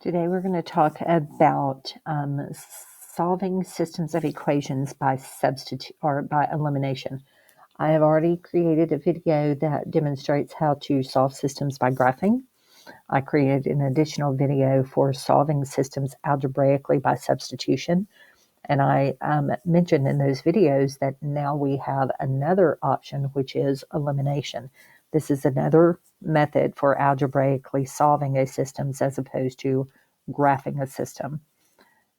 Today we're going to talk about solving systems of equations by substitute or by elimination. I have already created a video that demonstrates how to solve systems by graphing. I created an additional video for solving systems algebraically by substitution. And I mentioned in those videos that now we have another option, which is elimination. This is another method for algebraically solving a system as opposed to graphing a system.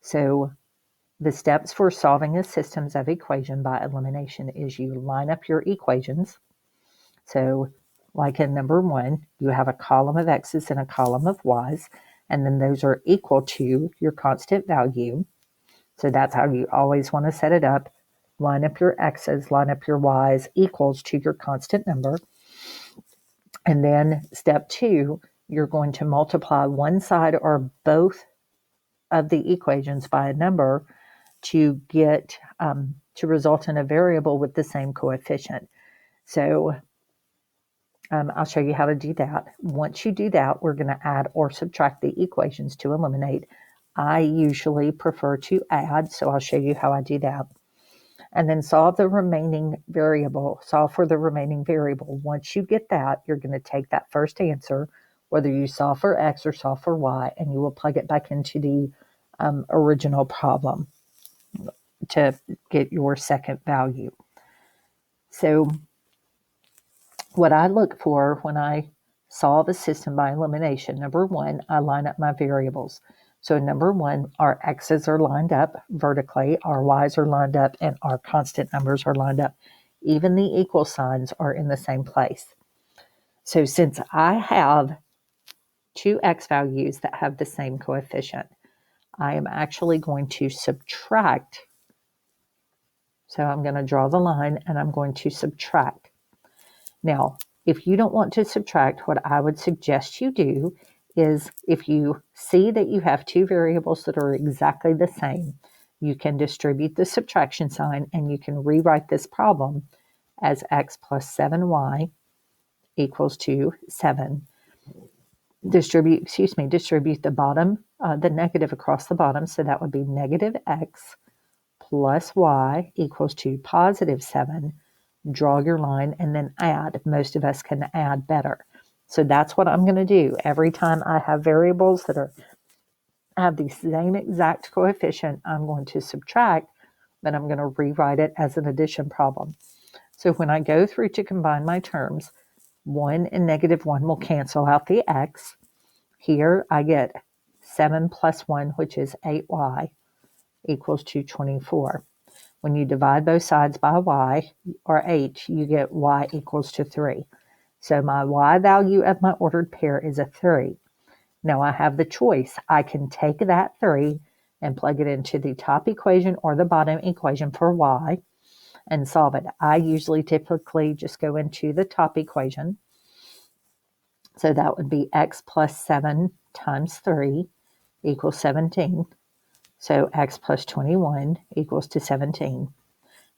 So the steps for solving a systems of equation by elimination is you line up your equations. So like in number 1, you have a column of x's and a column of y's, and then those are equal to your constant value. So that's how you always want to set it up. Line up your x's, line up your y's equals to your constant number. And then step 2, you're going to multiply one side or both of the equations by a number to get to result in a variable with the same coefficient. So I'll show you how to do that. Once you do that, we're going to add or subtract the equations to eliminate. I usually prefer to add, so I'll show you how I do that. And then solve for the remaining variable. Once you get that, you're going to take that first answer, whether you solve for x or solve for y, and you will plug it back into the original problem to get your second value. So what I look for when I solve a system by elimination, number 1, I line up my variables. So number 1, our x's are lined up vertically, our y's are lined up, and our constant numbers are lined up. Even the equal signs are in the same place. So since I have two x values that have the same coefficient, I am actually going to subtract. So I'm going to draw the line and I'm going to subtract. Now, if you don't want to subtract, what I would suggest you do is if you see that you have two variables that are exactly the same, you can distribute the subtraction sign and you can rewrite this problem as x plus 7y equals to 7. Distribute the bottom, the negative across the bottom, so that would be negative x plus y equals to positive 7. Draw your line and then add. Most of us can add better. So that's what I'm going to do. Every time I have variables that have the same exact coefficient, I'm going to subtract, but I'm going to rewrite it as an addition problem. So when I go through to combine my terms, 1 and negative 1 will cancel out the x. Here I get 7 plus 1, which is 8y, equals to 24. When you divide both sides by y, or 8, you get y equals to 3. So my y value of my ordered pair is a 3. Now I have the choice. I can take that 3 and plug it into the top equation or the bottom equation for y and solve it. I typically just go into the top equation. So that would be x plus 7 times 3 equals 17. So x plus 21 equals to 17.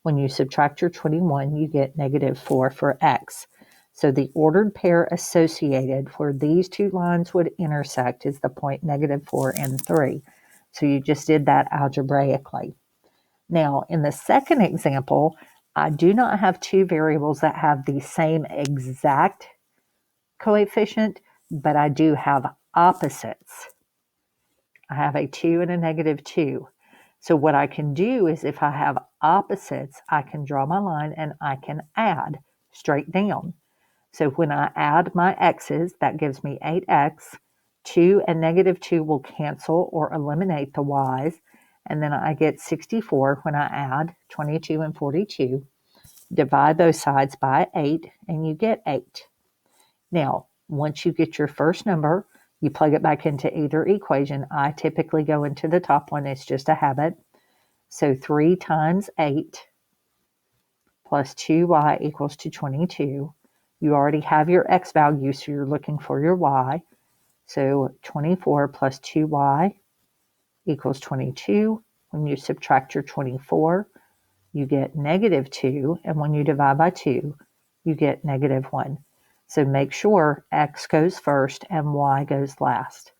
When you subtract your 21, you get negative 4 for x. So the ordered pair associated where these two lines would intersect is the point negative 4 and 3. So you just did that algebraically. Now, in the second example, I do not have two variables that have the same exact coefficient, but I do have opposites. I have a 2 and a negative 2. So what I can do is if I have opposites, I can draw my line and I can add straight down. So when I add my x's, that gives me 8x. 2 and negative 2 will cancel or eliminate the y's. And then I get 64 when I add 22 and 42. Divide those sides by 8 and you get 8. Now, once you get your first number, you plug it back into either equation. I typically go into the top one. It's just a habit. So 3 times 8 plus 2y equals to 22. You already have your x value, so you're looking for your y. So 24 plus 2y equals 22. When you subtract your 24, you get negative 2. And when you divide by 2, you get negative 1. So make sure x goes first and y goes last.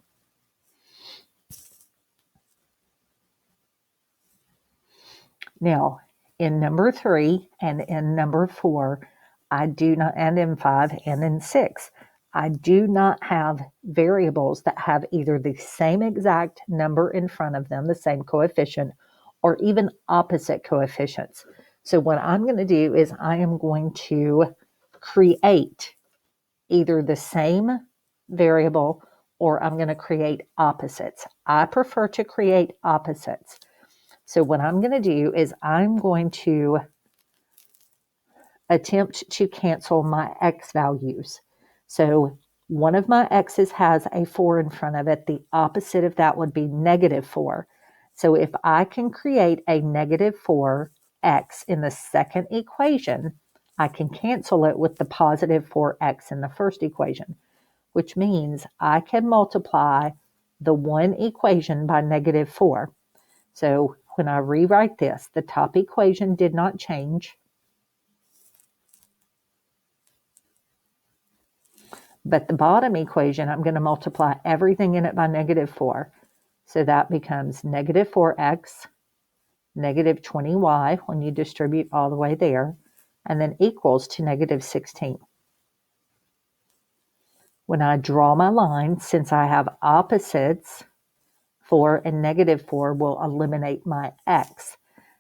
Now, in number 3 and in number 4, I do not, and in 5 and in 6, I do not have variables that have either the same exact number in front of them, the same coefficient, or even opposite coefficients. So what I'm going to do is I am going to create either the same variable or I'm going to create opposites. I prefer to create opposites. So what I'm going to do is I'm going to attempt to cancel my x values. So one of my x's has a 4 in front of it. The opposite of that would be negative 4. So if I can create a negative 4x in the second equation, I can cancel it with the positive 4x in the first equation, which means I can multiply the one equation by negative 4. So when I rewrite this, the top equation did not change, but the bottom equation, I'm going to multiply everything in it by negative 4. So that becomes negative 4x, negative 20y when you distribute all the way there, and then equals to negative 16. When I draw my line, since I have opposites, 4 and negative 4 will eliminate my x.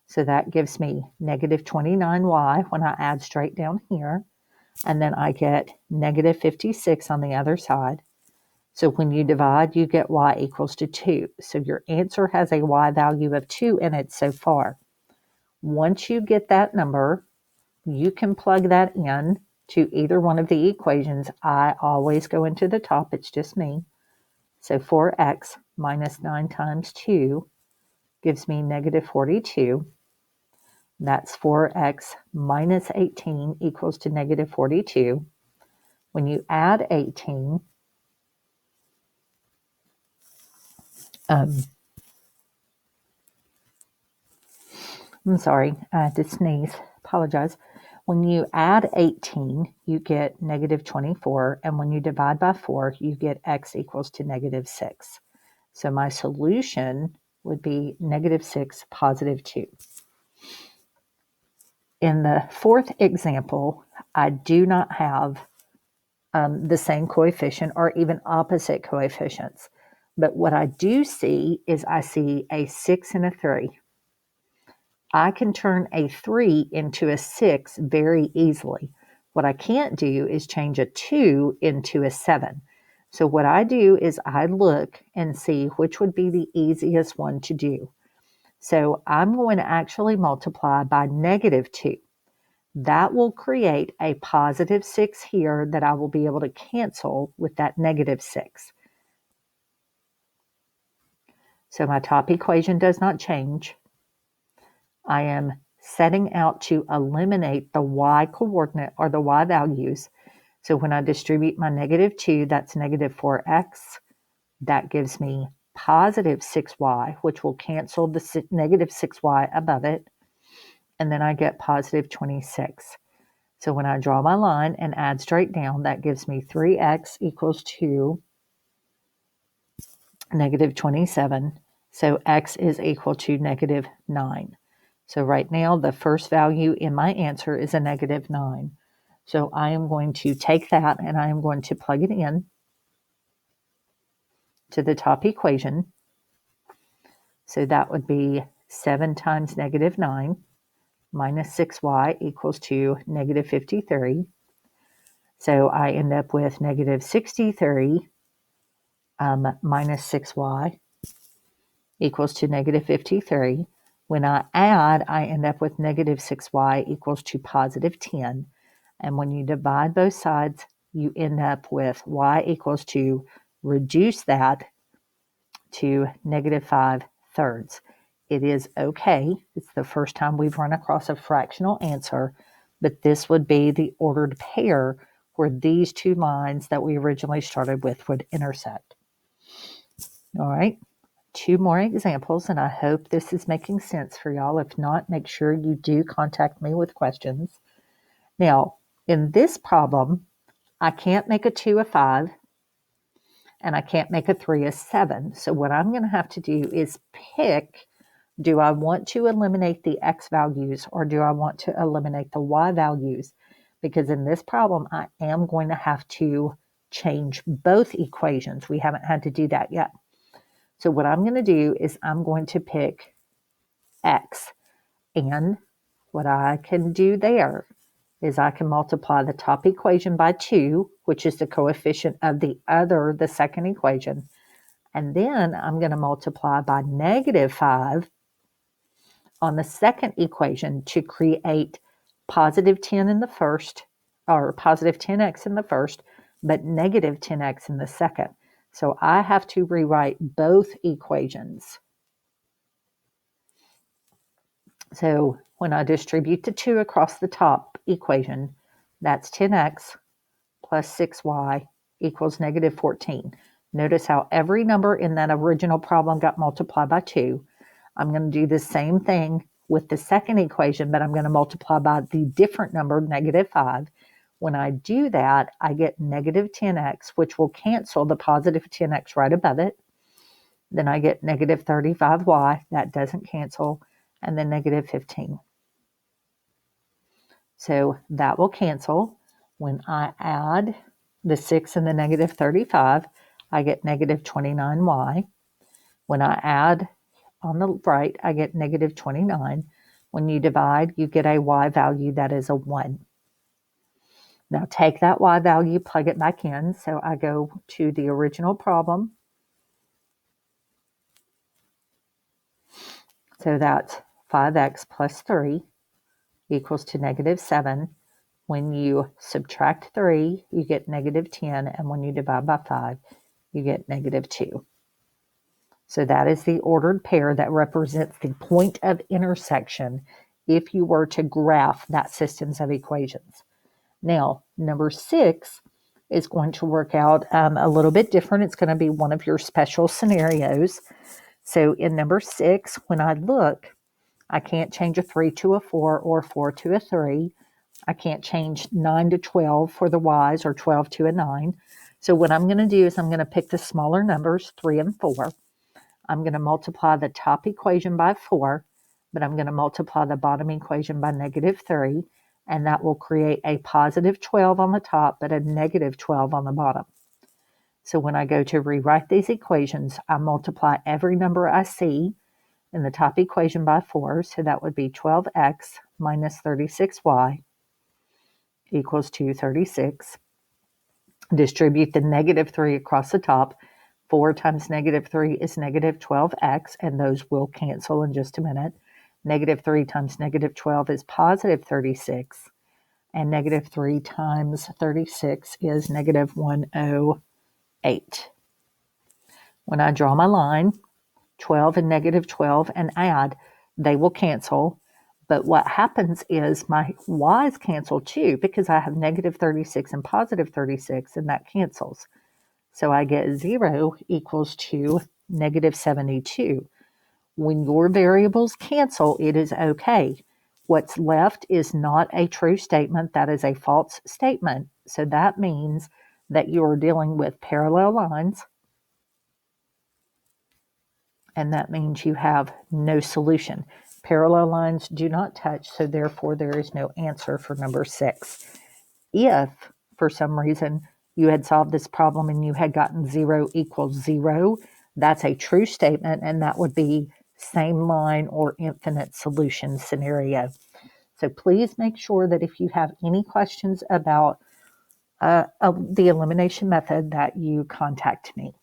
So that gives me negative 29y when I add straight down here. And then I get negative 56 on the other side. So when you divide, you get y equals to 2. So your answer has a y value of 2 in it so far. Once you get that number, you can plug that in to either one of the equations. I always go into the top. It's just me. So 4x minus 9 times 2 gives me negative 42. That's 4x minus 18 equals to negative 42. When you add 18, I'm sorry, I had to sneeze. Apologize. When you add 18, you get negative 24. And when you divide by 4, you get x equals to negative 6. So my solution would be negative 6, positive 2. In the fourth example, I do not have the same coefficient or even opposite coefficients. But what I do see is I see a 6 and a 3. I can turn a 3 into a 6 very easily. What I can't do is change a 2 into a 7. So what I do is I look and see which would be the easiest one to do. So I'm going to actually multiply by negative 2. That will create a positive 6 here that I will be able to cancel with that negative 6. So my top equation does not change. I am setting out to eliminate the y coordinate or the y values. So when I distribute my negative 2, that's negative 4x. That gives me positive 6y, which will cancel the negative 6y above it. And then I get positive 26. So when I draw my line and add straight down, that gives me 3x equals to negative 27. So x is equal to negative 9. So right now, the first value in my answer is a negative 9. So I am going to take that and I am going to plug it in to the top equation. So that would be 7 times negative 9 minus 6y equals to negative 53. So I end up with negative 63 minus 6y equals to negative 53. When I add, I end up with negative 6y equals to positive 10. And when you divide both sides, you end up with y equals to reduce that to negative 5/3. It is okay. It's the first time we've run across a fractional answer, but this would be the ordered pair where these two lines that we originally started with would intersect. All right. 2 more examples, and I hope this is making sense for y'all. If not, make sure you do contact me with questions. Now, in this problem, I can't make a 2 a 5, and I can't make a 3 a 7. So what I'm going to have to do is pick Do I want to eliminate the x values or do I want to eliminate the y values? Because in this problem, I am going to have to change both equations. We haven't had to do that yet. So what I'm going to do is I'm going to pick x. And what I can do there is I can multiply the top equation by 2, which is the coefficient of the second equation. And then I'm going to multiply by -5 on the second equation to create positive 10 in the first, or positive 10x in the first, but negative 10x in the second. So I have to rewrite both equations. So when I distribute the 2 across the top equation, that's 10x plus 6y equals -14. Notice how every number in that original problem got multiplied by 2. I'm going to do the same thing with the second equation, but I'm going to multiply by the different number, -5. When I do that, I get -10x, which will cancel the positive 10x right above it. Then I get -35y, that doesn't cancel, and then -15. So that will cancel. When I add the 6 and the -35, I get -29y. When I add on the right, I get -29. When you divide, you get a y value that is a 1. Now take that y value, plug it back in. So I go to the original problem. So that's 5x plus 3 equals to -7. When you subtract 3, you get -10, and when you divide by 5, you get -2. So that is the ordered pair that represents the point of intersection if you were to graph that systems of equations. Now, number 6 is going to work out a little bit different. It's going to be one of your special scenarios. So in number 6, when I look, I can't change a 3 to a 4 or 4 to a 3. I can't change 9 to 12 for the y's or 12 to a 9. So what I'm going to do is I'm going to pick the smaller numbers, 3 and 4. I'm going to multiply the top equation by 4, but I'm going to multiply the bottom equation by -3, and that will create a positive 12 on the top, but a negative 12 on the bottom. So when I go to rewrite these equations, I multiply every number I see in the top equation by 4, so that would be 12x minus 36y equals 236. Distribute the -3 across the top. 4 times -3 is -12x, and those will cancel in just a minute. -3 times -12 is positive 36, and -3 times 36 is -108. When I draw my line, 12 and -12 and add, they will cancel. But what happens is my y's cancel too, because I have -36 and positive 36, and that cancels. So I get 0 equals to -72. When your variables cancel, it is okay. What's left is not a true statement. That is a false statement. So that means that you are dealing with parallel lines, and that means you have no solution. Parallel lines do not touch, so therefore there is no answer for number 6. If, for some reason, you had solved this problem and you had gotten 0 equals 0, that's a true statement, and that would be same line or infinite solution scenario. So please make sure that if you have any questions about the elimination method that you contact me.